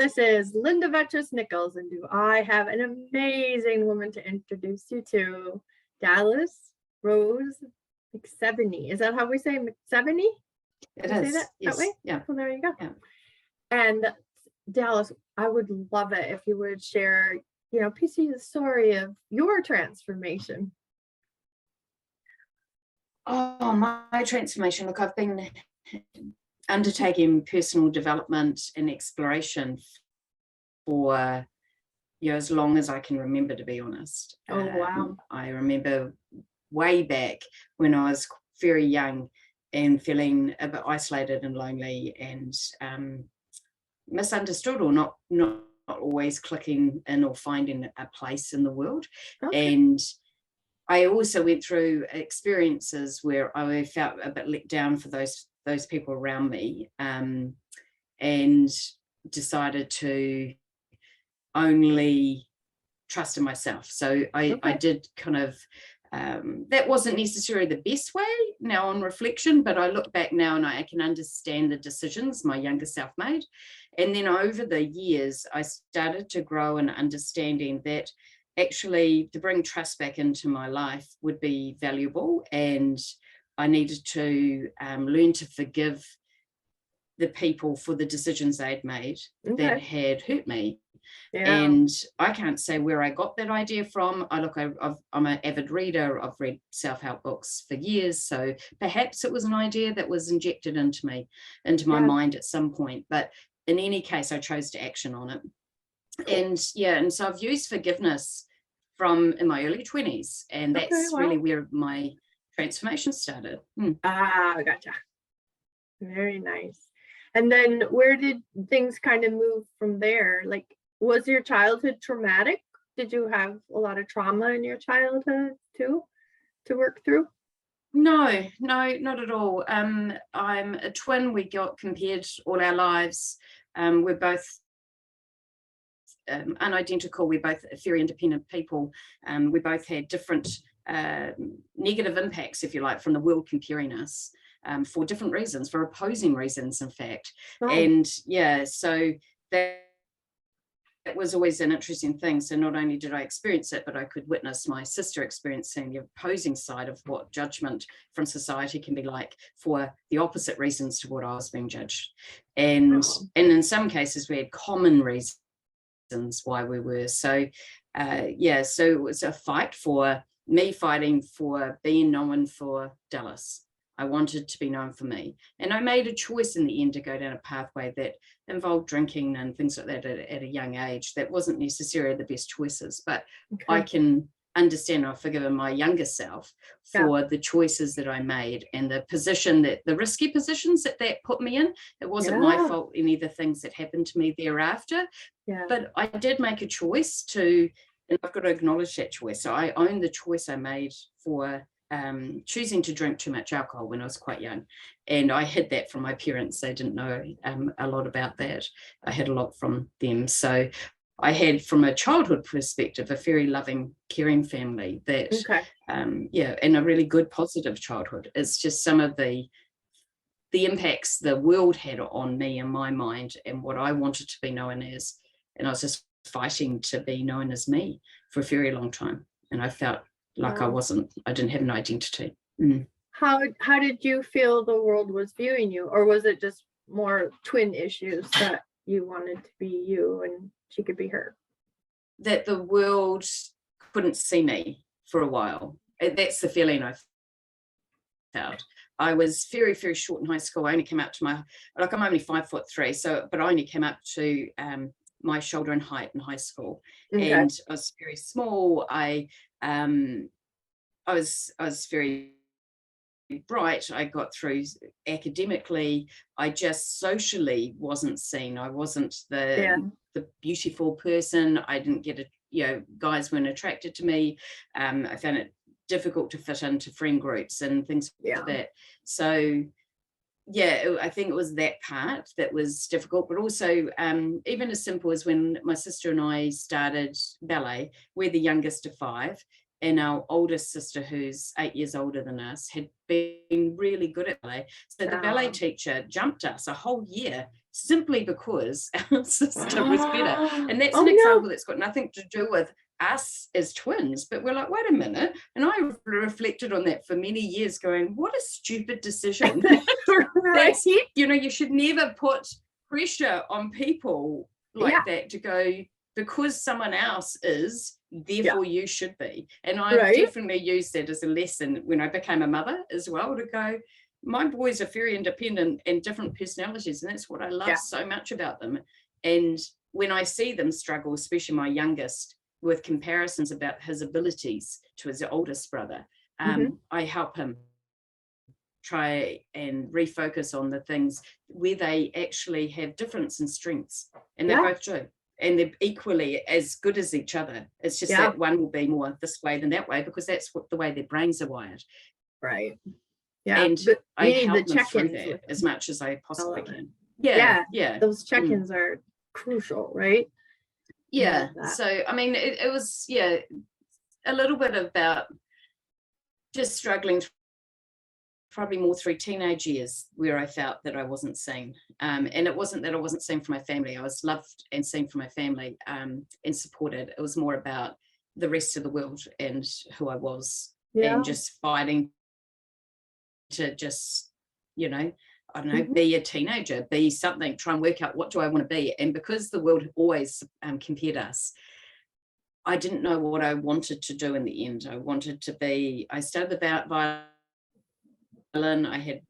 this is Linda Vettrus-Nichols, and do I have an amazing woman to introduce you to, Dalice Rose McSeveney. Is that how we say McSeveney? It is. Say that Yes. way? Yeah. Well, there you go. Yeah. And Dalice, I would love it if you would share, a piece of the story of your transformation. Oh, my transformation. Look, I've been undertaking personal development and exploration for as long as I can remember, to be honest. Oh, wow. I remember way back when I was very young and feeling a bit isolated and lonely and misunderstood, or not always clicking in or finding a place in the world. Okay. And I also went through experiences where I felt a bit let down for those people around me, and decided to only trust in myself. So I did kind of, that wasn't necessarily the best way now on reflection, but I look back now and I can understand the decisions my younger self made. And then over the years, I started to grow in understanding that actually to bring trust back into my life would be valuable, and I needed to learn to forgive the people for the decisions they'd made that had hurt me. Yeah. And I can't say where I got that idea from. I'm an avid reader. I've read self-help books for years, so perhaps it was an idea that was injected into my mind at some point. But in any case, I chose to action on it. Cool. And so I've used forgiveness from in my early 20s, and that's really where my transformation started. Gotcha. Very nice. And then where did things kind of move from there? Like, was your childhood traumatic? Did you have a lot of trauma in your childhood too to work through? No, not at all. I'm a twin. We got compared all our lives. We're both unidentical. We're both very independent people. We both had different negative impacts, if you like, from the world comparing us, for different reasons, for opposing reasons, in fact. Oh. And so that was always an interesting thing. So not only did I experience it, but I could witness my sister experiencing the opposing side of what judgment from society can be like for the opposite reasons to what I was being judged. And in some cases we had common reasons why we were. So so it was a fight for me, fighting for being known for Dalice. I wanted to be known for me. And I made a choice in the end to go down a pathway that involved drinking and things like that at a young age. That wasn't necessarily the best choices, but I can understand, I've forgiven my younger self for the choices that I made and the risky positions that put me in. It wasn't my fault, any of the things that happened to me thereafter. Yeah. But I did make a choice and I've got to acknowledge that choice. So I own the choice I made for choosing to drink too much alcohol when I was quite young. And I hid that from my parents. They didn't know a lot about that. I had a lot from them. So I had, from a childhood perspective, a very loving, caring family that, and a really good, positive childhood. It's just some of the impacts the world had on me and my mind and what I wanted to be known as. And I was just fighting to be known as me for a very long time. And I felt like I didn't have an identity. How did you feel the world was viewing you? Or was it just more twin issues that you wanted to be you and she could be her? That the world couldn't see me for a while. That's the feeling I felt. I was very, very short in high school. I only came up to I'm only 5'3", but I only came up to my shoulder in height in high school. And I was very small. I was very bright. I got through academically. I just socially wasn't seen. I wasn't the beautiful person. I didn't get guys weren't attracted to me. I found it difficult to fit into friend groups and things like that. So I think it was that part that was difficult, but also even as simple as when my sister and I started ballet, we're the youngest of 5, and our oldest sister, who's 8 years older than us, had been really good at ballet. So the ballet teacher jumped us a whole year simply because our sister was better. And that's Oh, an no. example that's got nothing to do with us as twins, but we're like, wait a minute. And I reflected on that for many years going, what a stupid decision. Right. You should never put pressure on people like that to go, because someone else is, therefore you should be. And I definitely used that as a lesson when I became a mother as well, to go, my boys are very independent and different personalities, and that's what I love so much about them. And when I see them struggle, especially my youngest, with comparisons about his abilities to his oldest brother, I help him try and refocus on the things where they actually have difference in strengths, and they both do, and they're equally as good as each other. It's just that one will be more this way than that way, because that's what the way their brains are wired. Right. Yeah. And but I you need help the them through check-ins that as much as I possibly can. Yeah. Yeah. Those check-ins are crucial, right? Yeah. So, I mean, it was, a little bit about just struggling probably more through teenage years, where I felt that I wasn't seen. And it wasn't that I wasn't seen for my family. I was loved and seen for my family, and supported. It was more about the rest of the world and who I was, and just fighting to just, I don't know, be a teenager, be something, try and work out what do I want to be. And because the world always compared us, I didn't know what I wanted to do in the end. I studied the violin. I had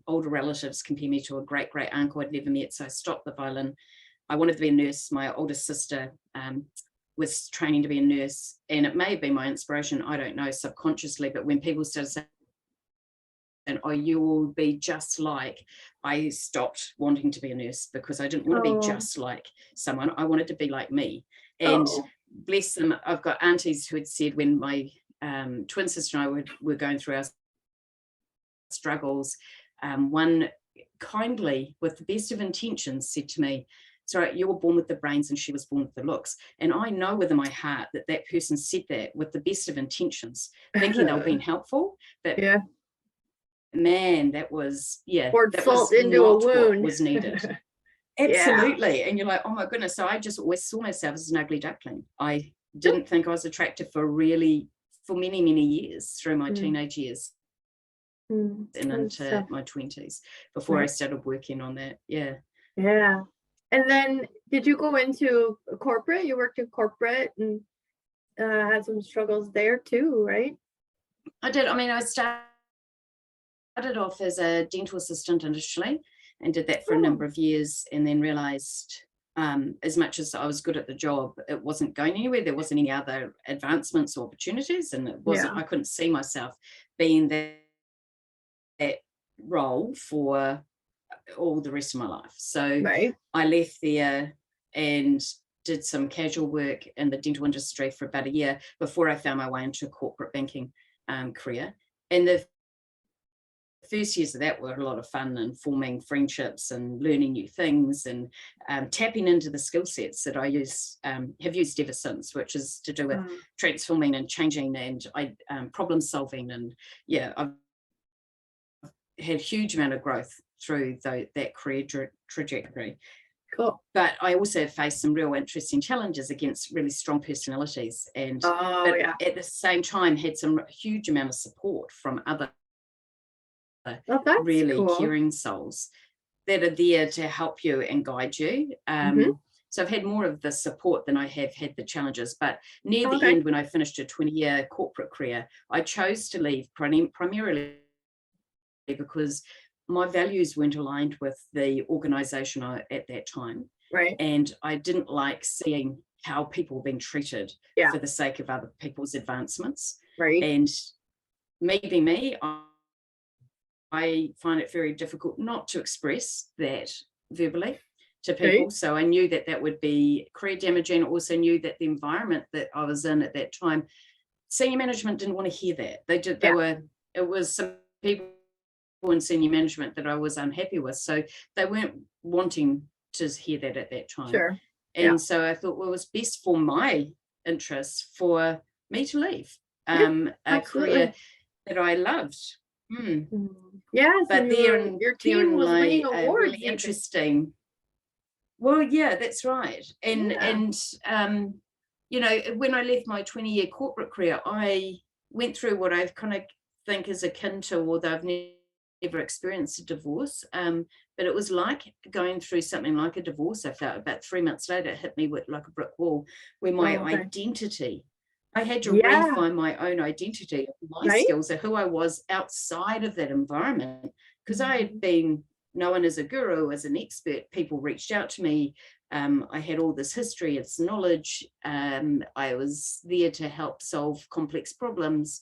older relatives compare me to a great uncle I'd never met, so I stopped the violin. I wanted to be a nurse. My oldest sister was training to be a nurse, and it may have been my inspiration, I don't know, subconsciously, but when people started saying, oh, you will be just like, I stopped wanting to be a nurse, because I didn't want to be just like someone. I wanted to be like me. And bless them, I've got aunties who had said, when my twin sister and I were going through our struggles, one kindly, with the best of intentions, said to me, sorry, you were born with the brains and she was born with the looks. And I know within my heart that that person said that with the best of intentions, thinking they were being helpful. But man, that was, poured that salt was into not a wound. what was needed. Absolutely. And you're like, oh my goodness. So I just always saw myself as an ugly duckling. I didn't think I was attractive for many, many years through my teenage years and into my 20s before I started working on that. Yeah. And then did you go into corporate? You worked in corporate and had some struggles there too, right? I did. I mean, I started off as a dental assistant initially, and did that for a number of years, and then realized as much as I was good at the job, it wasn't going anywhere. There wasn't any other advancements or opportunities, and it wasn't, I couldn't see myself being that role for all the rest of my life. So I left there and did some casual work in the dental industry for about a year before I found my way into a corporate banking career. And the first years of that were a lot of fun, and forming friendships and learning new things, and tapping into the skill sets that I have used ever since, which is to do with transforming and changing and problem solving. And I've had a huge amount of growth through that career trajectory. Cool. But I also faced some real interesting challenges against really strong personalities, and at the same time had some huge amount of support from other really caring souls that are there to help you and guide you. So I've had more of the support than I have had the challenges. But near the end, when I finished a 20-year corporate career, I chose to leave primarily because my values weren't aligned with the organisation at that time. And I didn't like seeing how people were being treated for the sake of other people's advancements. And me being me, I find it very difficult not to express that verbally to people. So I knew that would be career damaging. Also knew that the environment that I was in at that time, senior management didn't want to hear that. It was some people in senior management that I was unhappy with. So they weren't wanting to hear that at that time. And so I thought, well, it was best for my interests for me to leave a career that I loved. Yes, but your team was winning awards. Really interesting Well, yeah, that's right. And Yeah. you know, when I left my 20-year corporate career, I went through what I kind of think is akin to, although I've never experienced a divorce, but it was like going through something like a divorce. I felt about 3 months later, it hit me with like a brick wall, where my Oh, okay. identity, I had to Yeah. refine my own identity, my Right. skills, of who I was outside of that environment, because I had Mhm. been known as a guru, as an expert. People reached out to me. I had all this history, it's knowledge. I was there to help solve complex problems.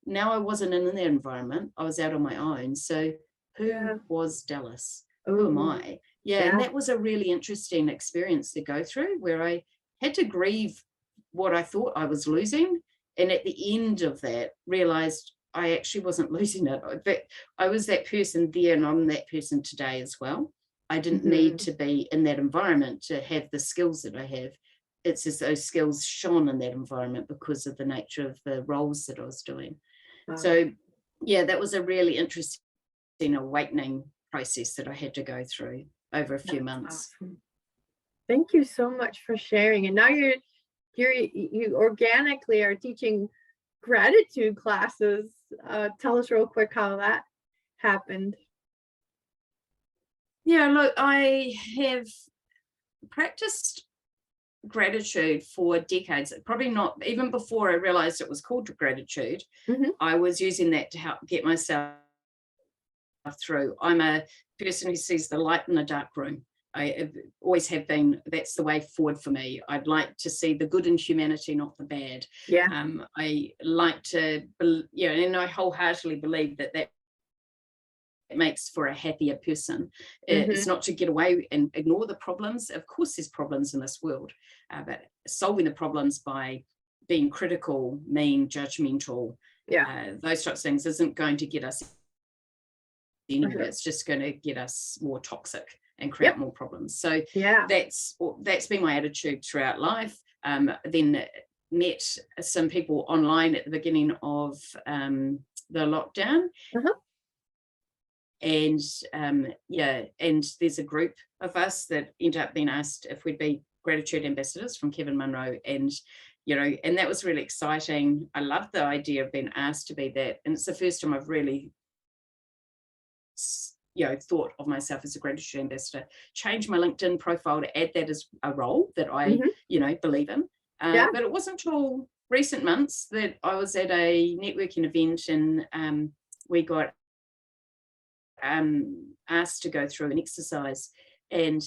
Now I wasn't in that environment. I was out on my own. So who Yeah. was Dalice? Who am Oh, I? Yeah, and yeah. that was a really interesting experience to go through, where I had to grieve what I thought I was losing. And at the end of that, realized I actually wasn't losing it. That I was that person there, and I'm that person today as well. I didn't need Mhm. to be in that environment to have the skills that I have. It's as those skills shone in that environment because of the nature of the roles that I was doing. Wow. So, yeah, that was a really interesting awakening process that I had to go through over a few That's months. awesome. Thank you so much for sharing. And now you organically are teaching gratitude classes. Tell us real quick how that happened. Yeah, look, I have practiced gratitude for decades, probably not even before I realized it was called gratitude. Mhm. I was using that to help get myself through. I'm a person who sees the light in a dark room. I always have been. That's the way forward for me. I'd like to see the good in humanity, not the bad. Yeah. I like to, and I wholeheartedly believe that that makes for a happier person. It's Mhm. not to get away and ignore the problems. Of course, there's problems in this world, but solving the problems by being critical, mean, judgmental, Yeah. those types of things isn't going to get us For anywhere. sure. It's just going to get us more toxic and create Yep. more problems. So Yeah. that's been my attitude throughout life. Then met some people online at the beginning of the lockdown, Uh-huh. and and there's a group of us that end up being asked if we'd be gratitude ambassadors from Kevin Munro, and and that was really exciting. I love the idea of being asked to be that, and it's the first time I've really thought of myself as a gratitude ambassador. Change my LinkedIn profile to add that as a role that I Mhm. believe in. Yeah. But it wasn't until recent months that I was at a networking event, and we got asked to go through an exercise. And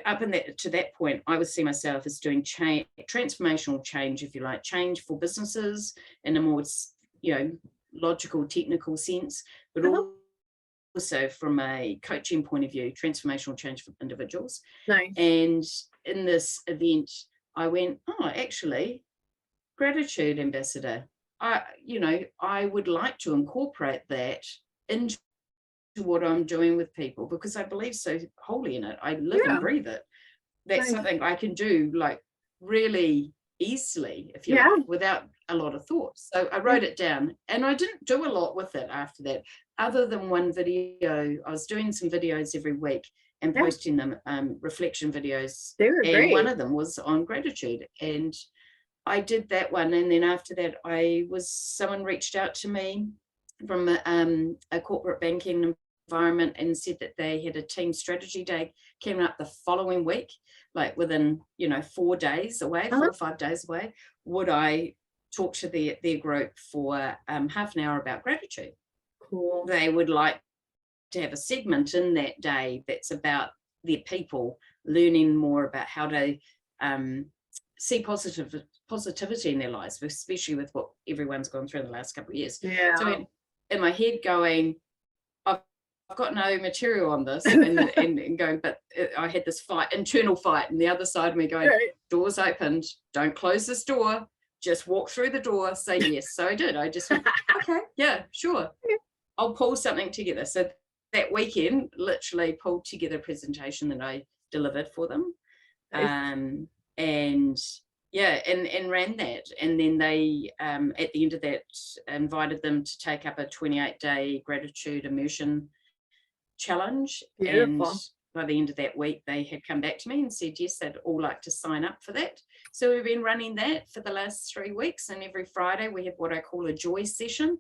up in that to that point, I would see myself as doing transformational change, if you like, change for businesses in a more logical, technical sense, but Uh-huh. also from a coaching point of view, transformational change for individuals. Nice. And in this event, I went, oh, actually, gratitude ambassador. I would like to incorporate that into what I'm doing with people, because I believe so wholly in it. I live and Yeah. breathe it. That's Nice. something I can do like really easily, if you Yeah. like, without a lot of thought. So I Yeah. wrote it down, and I didn't do a lot with it after that, other than one video. I was doing some videos every week and Yeah. posting them, reflection videos, They were and one great. of them was on gratitude. And I did that one, and then after that, someone reached out to me from a corporate banking environment and said that they had a team strategy day coming up the following week, like within 4 days away, Uh-huh. 4 or 5 days away. Would I talk to their group for half an hour about gratitude? Cool. They would like to have a segment in that day that's about their people learning more about how to see positivity in their lives, especially with what everyone's gone through in the last couple of years. So Yeah. in my head going, I've got no material on this, and going, but I had this internal fight, and the other side of me going, Right. doors opened, don't close this door, just walk through the door, say yes. So I did. I just went, okay, yeah, sure, I'll pull something together. So that weekend, literally pulled together a presentation that I delivered for them, Nice. and and ran that. And then they, at the end of that, invited them to take up a 28-day gratitude immersion challenge. And Beautiful. by the end of that week, they had come back to me and said, yes, they'd all like to sign up for that. So we've been running that for the last 3 weeks. And every Friday we have what I call a joy session,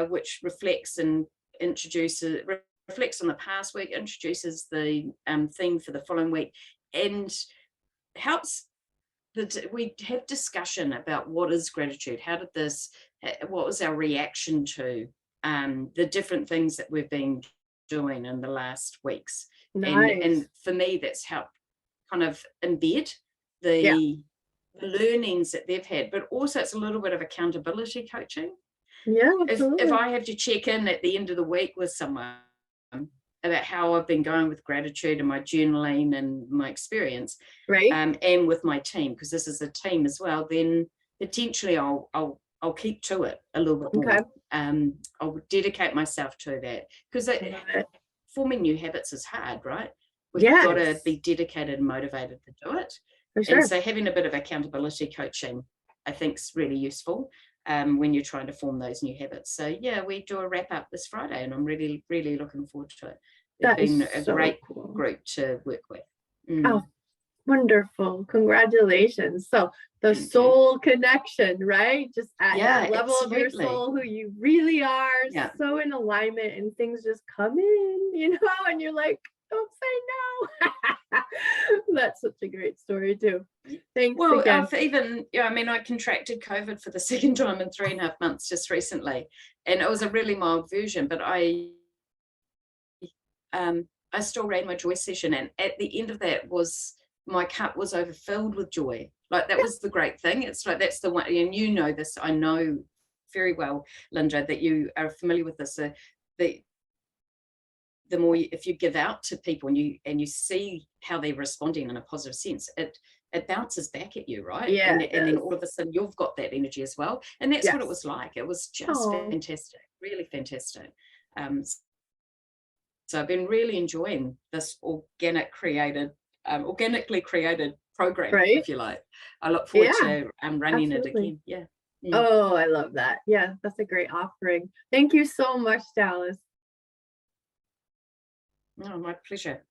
which reflects and reflects on the past week, introduces the theme for the following week, and helps we have discussion about what is gratitude, what was our reaction to the different things that we've been doing in the last weeks. Nice. And for me, that's helped kind of embed the learnings that they've had, but also it's a little bit of accountability coaching. Yeah, if I have to check in at the end of the week with someone about how I've been going with gratitude and my journaling and my experience, right. And with my team, because this is a team as well, then potentially I'll keep to it a little bit more. Okay. I'll dedicate myself to that, because forming new habits is hard, right? We've got to be dedicated and motivated to do it. For sure. And so having a bit of accountability coaching, I think, is really useful when you're trying to form those new habits. So yeah, we do a wrap up this Friday, and I'm really, really looking forward to it. They've been a great group to work with. Oh, wonderful. Congratulations. So the soul connection, right? Just at that level of your soul, who you really are, so in alignment, and things just come in, and you're like, don't say no. That's such a great story too. Thanks again. I've even, I contracted COVID for the second time in 3.5 months just recently, and it was a really mild version, but I still ran my joy session, and at the end of that my cup was overfilled with joy. Like, that was the great thing. It's like, that's the one, and this, I know very well, Linda, that you are familiar with this. The more if you give out to people and you see how they're responding in a positive sense, it bounces back at you, right? Yeah. And then all of a sudden you've got that energy as well. And that's what it was like. It was just fantastic, really fantastic. So I've been really enjoying this organically created program, if you like. I look forward to running it again. Yeah. Oh, I love that. Yeah, that's a great offering. Thank you so much, Dalice. Oh, my pleasure.